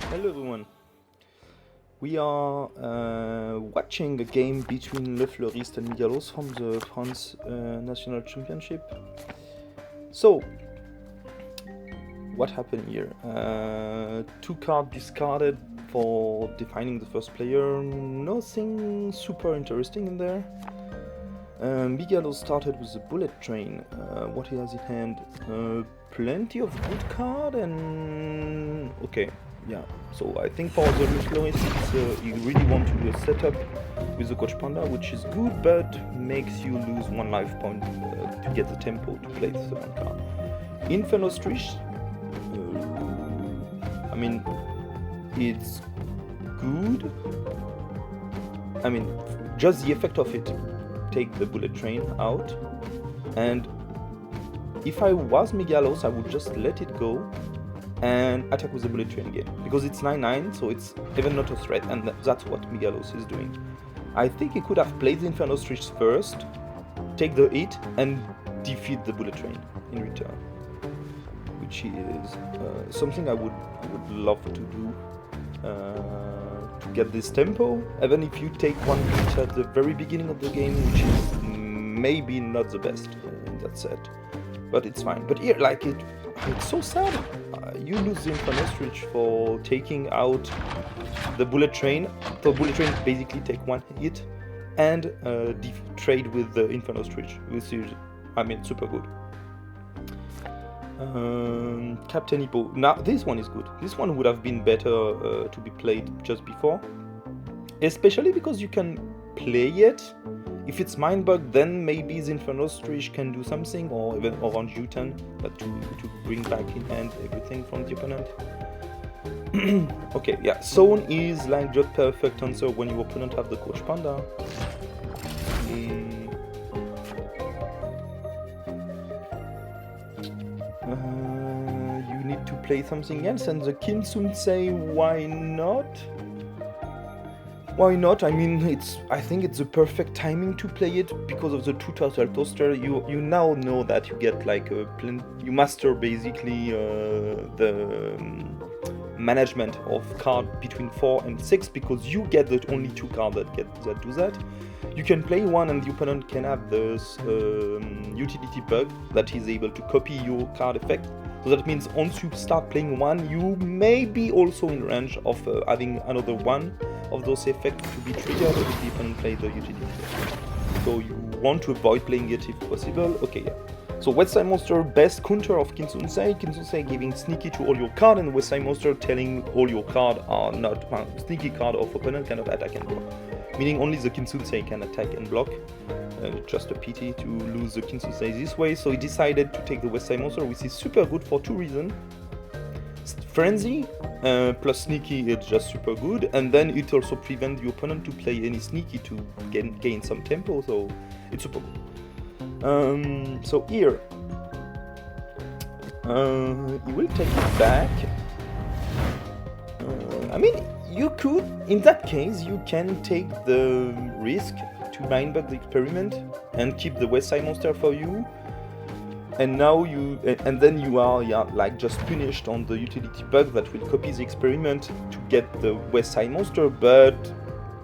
Hello everyone. We are watching a game between Fleuriste and Mygalos from the France National Championship. So, what happened here? Two cards discarded for defining the first player. Nothing super interesting in there. Mygalos started with the bullet train. What he has in hand? Plenty of good card and okay. Yeah, so I think for the Fleuriste, you really want to do a setup with the Coach Panda, which is good, but makes you lose one life point to get the tempo to play the second card. Inferno Strish, I mean, it's good. I mean, just the effect of it, take the bullet train out, and if I was Mygalos, I would just let it go and attack with the bullet train again, because it's 9-9, so it's even not a threat, and that's what Mygalos is doing. I think he could have played the Inferno Strish first, take the hit, and defeat the bullet train in return, which is something I would love to do to get this tempo, even if you take one hit at the very beginning of the game, which is maybe not the best in that set, but it's fine. But here, like it's so sad. You lose the Inferno Strish for taking out the bullet train. The bullet train basically take one hit and trade with the Inferno Strish, which is, I mean, super good. Captain Hippo. Now this one is good. This one would have been better to be played just before, especially because you can play it. If it's Mindbug, then maybe the Inferno Strish can do something, or even Orange U-turn, but to bring back in hand everything from the opponent. Okay, yeah, Zone is like just perfect answer when your opponent have the Coach Panda. You need to play something else, and the Kinsunsei, why not? Why not? I mean, I think it's the perfect timing to play it because of the two turtle toaster. You now know that you get like you master basically the management of card between 4 and 6, because you get the only two cards that do that. You can play one and the opponent can have this utility bug that is able to copy your card effect. So that means once you start playing one, you may be also in range of having another one of those effects to be triggered if the opponent plays the utility. So you want to avoid playing it if possible. Okay, yeah. So West Side Monster, best counter of Kinsunsei. Kinsunsei giving sneaky to all your card, and West Side Monster telling all your card are not sneaky card of opponent cannot attack and block. Meaning only the Kinsunsei can attack and block. Just a pity to lose the Kinsunsei this way, so he decided to take the West Side Monster, which is super good for two reasons. Frenzy plus Sneaky is just super good, and then it also prevents the opponent to play any Sneaky to gain some tempo, so it's super good. So here, he will take it back. I mean, you could, in that case, you can take the risk to Mindbug the experiment and keep the West Side Monster for you. And now and then you are like just punished on the utility bug that will copy the experiment to get the West Side Monster, but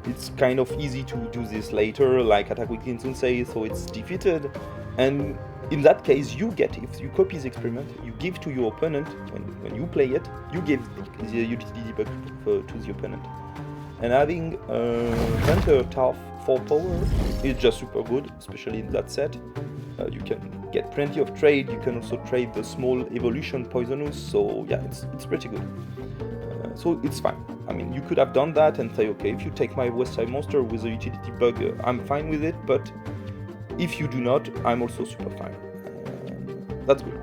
it's kind of easy to do this later, like attack with Kinsunsei, so it's defeated. And in that case, you get, if you copy the experiment, you give to your opponent, when you play it, you give the utility bug to the opponent. And having Hunter Tough 4 power is just super good, especially in that set. You can get plenty of trade. You can also trade the small evolution poisonous, so yeah, it's pretty good. So it's fine. I mean, you could have done that and say, okay, if you take my West Side Monster with a utility bug, I'm fine with it, but if you do not, I'm also super fine. That's good.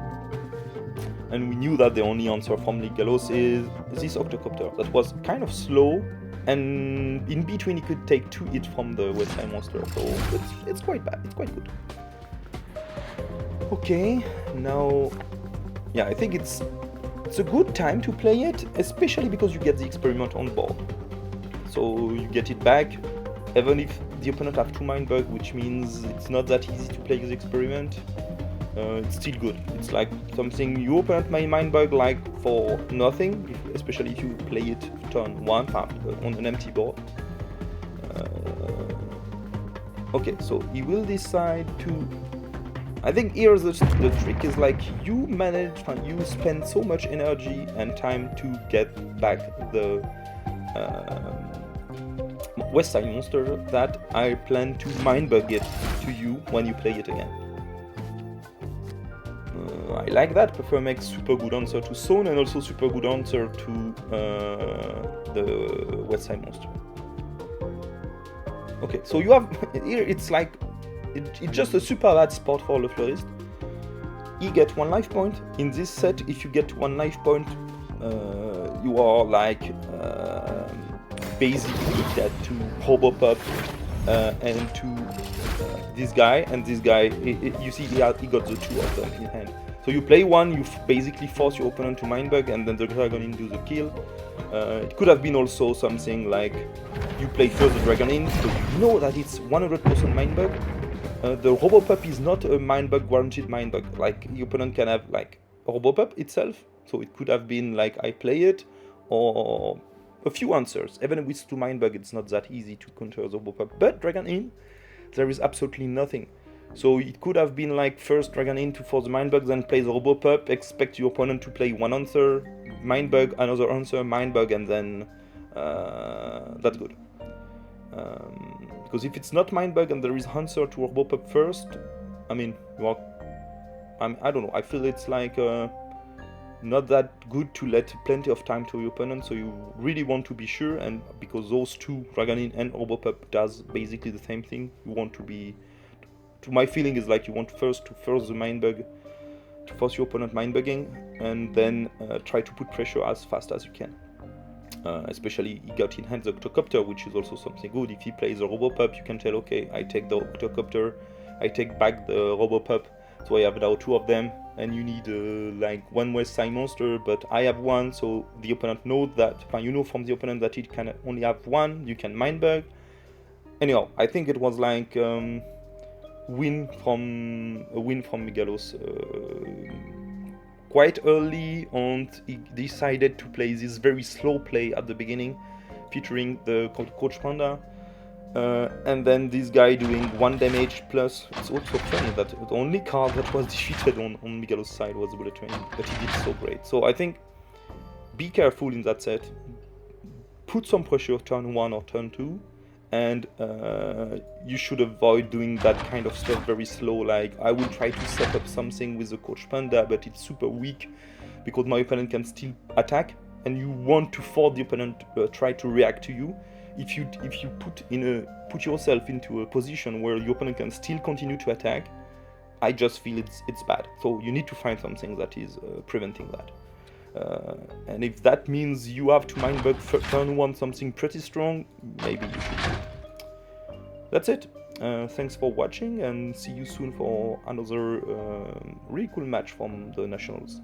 And we knew that the only answer from Mygalos is this Octocopter. That was kind of slow, and in between he could take 2 hits from the West Side Monster, so it's quite bad, it's quite good. Okay, now, yeah, I think it's a good time to play it, especially because you get the experiment on board. So you get it back, even if the opponent have 2 Mindbug, which means it's not that easy to play the experiment. it's still good. It's like something your opponent may mind bug like for nothing, especially if you play it turn 1 on an empty board. Okay, so he will decide to... I think here the trick is like you spend so much energy and time to get back the West Side Monster that I plan to mind bug it to you when you play it again. I like that. Prefer makes super good answer to Zone and also super good answer to the West Side Monster. Okay, so you have here. It's like it's just a super bad spot for the Fleuriste. He get 1 life point in this set. If you get 1 life point, you are like basically dead to Robopop and to this guy. And this guy, you see, he got the 2 of them in hand. So you play 1, you basically force your opponent to mind bug, and then the Dragon In do the kill. It could have been also something like you play first the Dragon In, so you know that it's 100% mind bug. The Robopop is not a mind bug, guaranteed mind bug. Like, your opponent can have like Robopop itself, so it could have been like I play it, or a few answers. Even with 2 mind bug, it's not that easy to counter the Robopop. But Dragon In, there is absolutely nothing. So it could have been like first Dragon In to force the mind bug, then play the Robopop, expect your opponent to play 1 answer, mind bug, another answer, mind bug, and then that's good. Because if it's not mind bug and there is answer to Robopop first, I mean, I don't know. I feel it's like not that good to let plenty of time to your opponent. So you really want to be sure, and because those 2, Dragon In and Robopop, does basically the same thing, you want to be. To my feeling is like you want first to force the mind bug, to force your opponent mind bugging, and then try to put pressure as fast as you can. Especially he got in hand the Octocopter, which is also something good. If he plays the Robopop, you can tell, okay, I take the Octocopter, I take back the Robopop, so I have now 2 of them, and you need like 1 West Side Monster, but I have 1, so the opponent knows that, you know from the opponent that it can only have 1, you can mind bug. Anyhow, I think it was like a win from Mygalos quite early, and he decided to play this very slow play at the beginning, featuring the Coach Panda, and then this guy doing 1 damage plus. It's also funny that the only card that was defeated on Mygalos' side was Bullet Train, but he did so great. So I think be careful in that set, put some pressure turn 1 or turn 2, and you should avoid doing that kind of stuff very slow, like I will try to set up something with the Coach Panda, but it's super weak because my opponent can still attack, and you want to force the opponent try to react to you. If you put yourself into a position where your opponent can still continue to attack, I just feel it's bad. So you need to find something that is preventing that. And if that means you have to mind bug turn 1 something pretty strong, maybe you should. That's it. Thanks for watching, and see you soon for another really cool match from the Nationals.